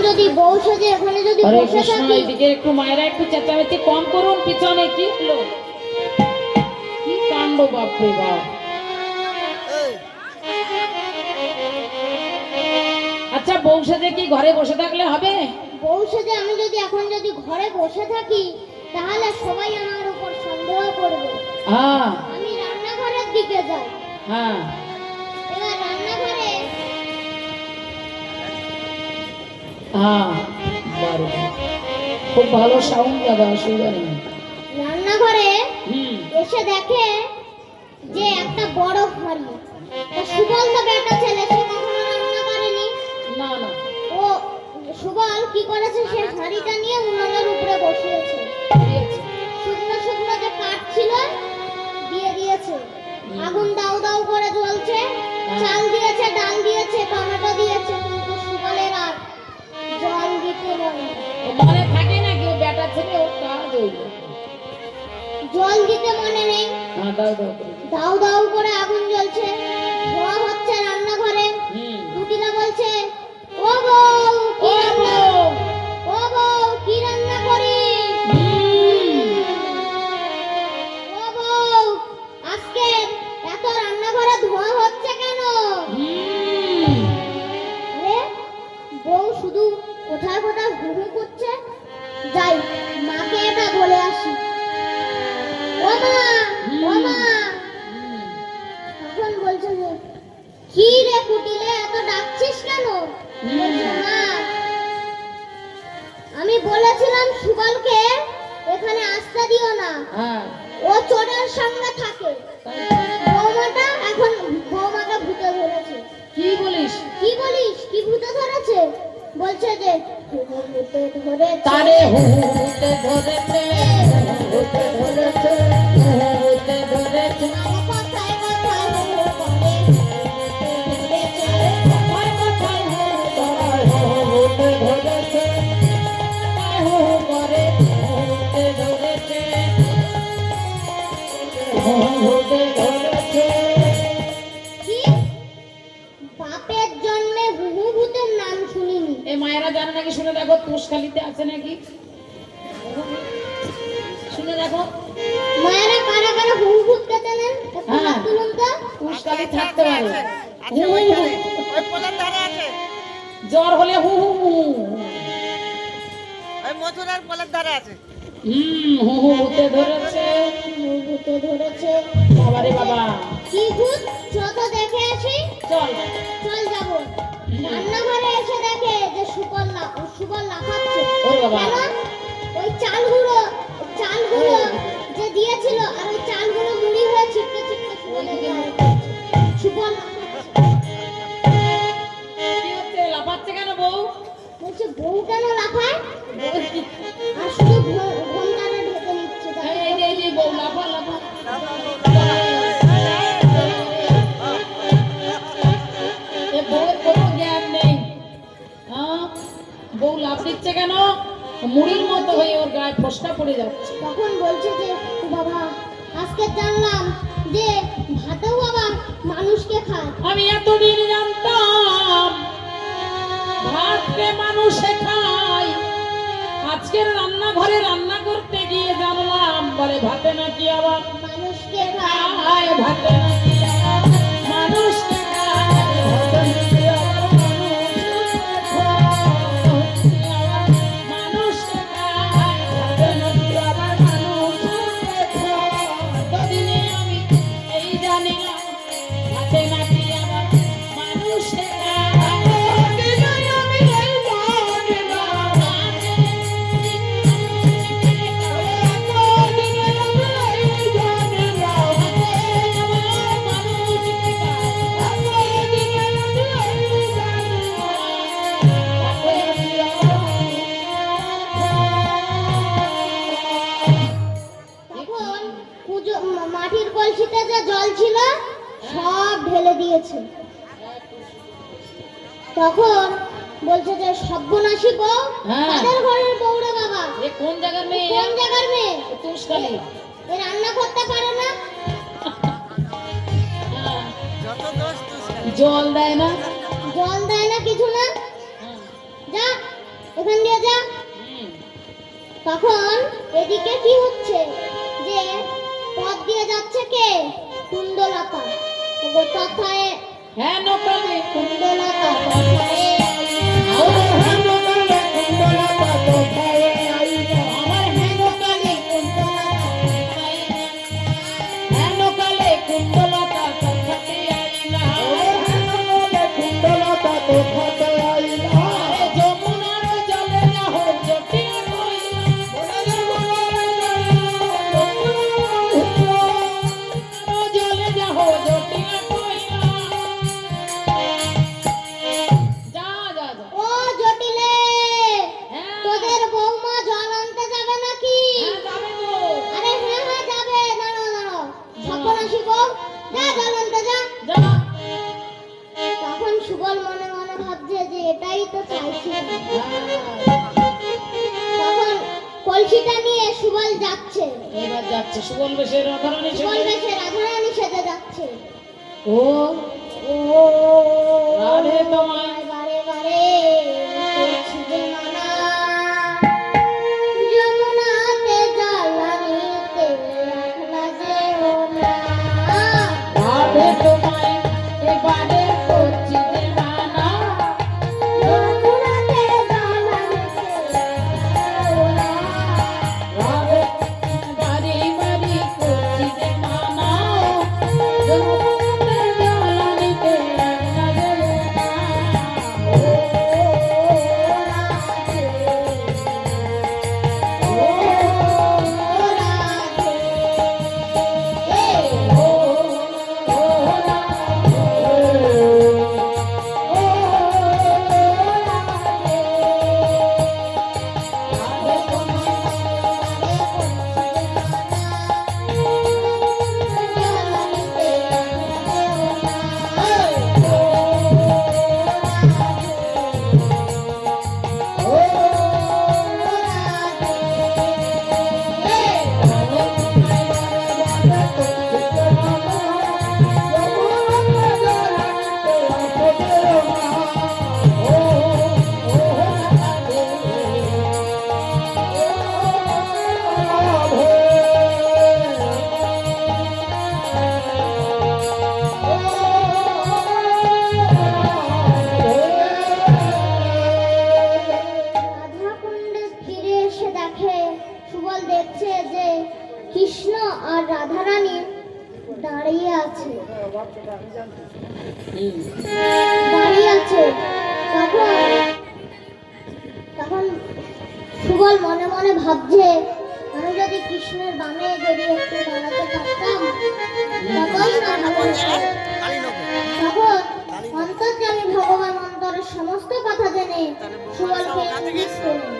যদি বউ সাজে এখানে যদি হরে বসে কৃষ্ণ, থাকি। এদিকে একটু মায়েরা একটু চেঁচামেচি কম করুন, পিছনে কি হলো, কি কাণ্ড, বাপরে বাপ। আচ্ছা, বউ সাজে কি ঘরে বসে থাকলে হবে? বউ সাজে আমি যদি এখন যদি ঘরে বসে থাকি তাহলে সবাই আমার উপর সন্দেহ করবে। হ্যাঁ আমি রান্নাঘরের দিকে যাই। হ্যাঁ, এবার রান্নাঘরে হ্যাঁ, দারুণ, খুব ভালো সাউন্ড দাদা, অসুবিধা নেই। রান্নাঘরে হুম, এসে দেখে যে একটা বড় হাঁড়ি। তা সুবল তো বেটা ছেলে, সে কখনো রান্না করেনি। না না, ও সুবল কি করেছে, সে হাঁড়িটা নিয়ে উনুনের উপরে বসিয়েছে। দিয়েছে। শুকনো শুকনো যে কাঠ ছিল দিয়ে দিয়েছে। আগুন দাউ দাউ করে জ্বলছে। চাল দিয়েছে, ডাল দিয়েছে, টমেটো দিয়েছে, কিন্তু সুবলের আর জল দিতে মনে নেই। ও মনে থাকে না কি ও বেটা ছেলে, ও কাজ হইলো। জল দিতে মনে নেই। হ্যাঁ, দাও দাও করে দিই। দাউ দাউ করে আগুন জ্বলছে, ধোঁয়া হচ্ছে রান্নাঘরে। হুম, টুটিলা বলছে, ও বউ কি ও রান্না, বউ। ও বউ কি রান্না করিস? হুম, ও বউ আজকে এত রান্নাঘরে ধোঁয়া হচ্ছে কেন? হুম, আরে বউ শুধু কোথায় কোথায় হু হু করছে। যাই মাকে এটা বলে আসি। ও মা, ও মা। হুম। তখন বলছে যে কি রে কুটিলে এত ডাকছিস কেন? বলছে, মা আমি বলেছিলাম সুবলকে এখানে আসতে দিও না, হ্যাঁ, ও চোরের সঙ্গে থাকে। বৌমাটা এখন বৌমাকে ভূতে ধরেছে। কি বলিস? কি বলিস, কি ভূতে ধরেছে? বলছে যে ভূতে ধরেছে। তারে হুতে ধরেছে, হুতে ধরেছে, হুতে ধরেছে। আমার কথায় কথায় হু হু করে ভূতে ধরেছে। কথায় কথায় হুতে ধরেছে, কথায় হু করে হুতে ধরেছে, হুতে ধরেছে। কি বাপের জন্মে হু হু ভূতের নাম শুনিনি। এ মায়েরা জানে নাকি? শুনে দেখো, তুষখালিতে আছে নাকি, শুনে দেখো। মায়েরা কারা কারা হু হু ভূতকে জানেন একটু হ্যাঁ। হাত তুলুন তো। তুষখালি থাকতে পারে। আচ্ছা, ওইখানে ওই পোলার ধারে আছে, জ্বর হলে হু হু হু, ওই মথুরার পোলার ধারে আছে। হু হু হতে ধরেছে। হু ভূতে ধরেছে। বাবারে বাবা, কি ভূত, চল তো দেখে আসি। চল। চল যাবো। রান্নাঘরে এসে দেখে যে সুবল লাফাচ্ছে। ওরে বাবা। কেন? ওই চালগুলো যে দিয়েছিল আর ওই চালগুলো মুড়ি হয়ে ছিটকে ছিটকে সুবলের গায়ে পড়ছে। সুবল লাফাচ্ছে। কি হচ্ছে, লাফাচ্ছে কেন বউ? বলছে বউ কেন লাফায়? আর শুধু ঘোমটাটা ঢেকে নিচ্ছে। এই যে বউ লাফা লাফা। এ বউয়ের কোনো জ্ঞান নেই। হ্যাঁ? বউ লাফ দিচ্ছে কেন? মুড়ির মতো হয়ে ওর গায়ে ফোসকা পড়ে যাচ্ছে। তখন বলছে যে ও বাবা আজকে জানলাম যে ভাতেও আবার মানুষকে খায়। আমি এতদিন জানতাম ভাতকে মানুষে খায়, আজকের রান্নাঘরে রান্না করতে গিয়ে জানলাম বলে ভাতে নাকি আবার মানুষকে খায়। খায়, ভাতে নাকি আবার মানুষকে খায়, ভাতে নাকি আবার মানুষকে খায়, ভাতে নাকি আবার মানুষকে খায়। এতদিনে আমি এই জানিলাম ভাতে নাকি আবার মানুষকে খায়। এতদিনে আমি এই জানিলাম তখন মাটির কলসিতে যে জল ছিল সব ঢেলে দিয়েছে। তখন বলছে যে সর্বনাশী বউ, হ্যাঁ। তাদের ঘরের বউ রে বাবা। এ কোন জায়গার মেয়ে? কোন জায়গার মেয়ে? তুষখালি। এ রান্না করতে পারে না। যত দোষ তুই জল দেয় না। জল দেয় না, কিছু না। হ্যাঁ। যা এখান দিয়ে যা। হুম। তখন এদিকে কি হচ্ছে যে পথ দিয়ে যাচ্ছে কে? কুণ্ডলতা। তবে তথায় হ্যাঁ নকালে কুণ্ডলতা তথায় আমার হ্যাঁ নকালে কুণ্ডলতা কোথায় আইলা আমার হ্যাঁ নকালে হ্যাঁ নকালে কুণ্ডলতা কোথায় আইলা কুণ্ডলতা কোথায় আইলা আরে যমুনার জলে যাও জটিল কইলা জলে যাও জটিল কইলা যা যা যা ও জটিলে, হ্যাঁ তোদের বৌমা জল আনতে যাবে নাকি? হ্যাঁ যাবে তো আরে হ্যাঁ হ্যাঁ যাবে, দাঁড়াও দাঁড়াও। সপনাশি বউ, যা জল আনতে যা। যা তখন সুবল মনে মনে ভাবছে যে এটাই তো চাইছি। তখন কলসিটা নিয়ে সুবল যাচ্ছে, এবার যাচ্ছে সুবল বেশের রাধারানী সুবল সেজে। বেশে রাধারানী সেজে যাচ্ছে। ও ও রাধে তোমায় বারে বারে করছি যে মানা, যমুনাতে জল আনিতে একলা যেও না। রাধে তোমায় এবারে করছি যে মানা যমুনাতে জল আনিতে যেও না। রাধে বাড়ি বাড়ি করছি যে মানা যমুনাতে জল আনিতে একলা যেও না। ও রাধাকুণ্ডে ফিরে এসে দেখে, সুবল দেখছে যে কৃষ্ণ আর রাধারানী দাঁড়িয়ে আছে, দাঁড়িয়ে আছে। তখন তখন সুবল মনে মনে ভাবছে, আমি যদি কৃষ্ণের বামে যদি একটু দাঁড়াতে পারতাম ততই না ভালো হতো। তখন অন্তর্যামী ভগবান অন্তরের সমস্ত কথা জেনে সুবলকে ইঙ্গিত করলেন।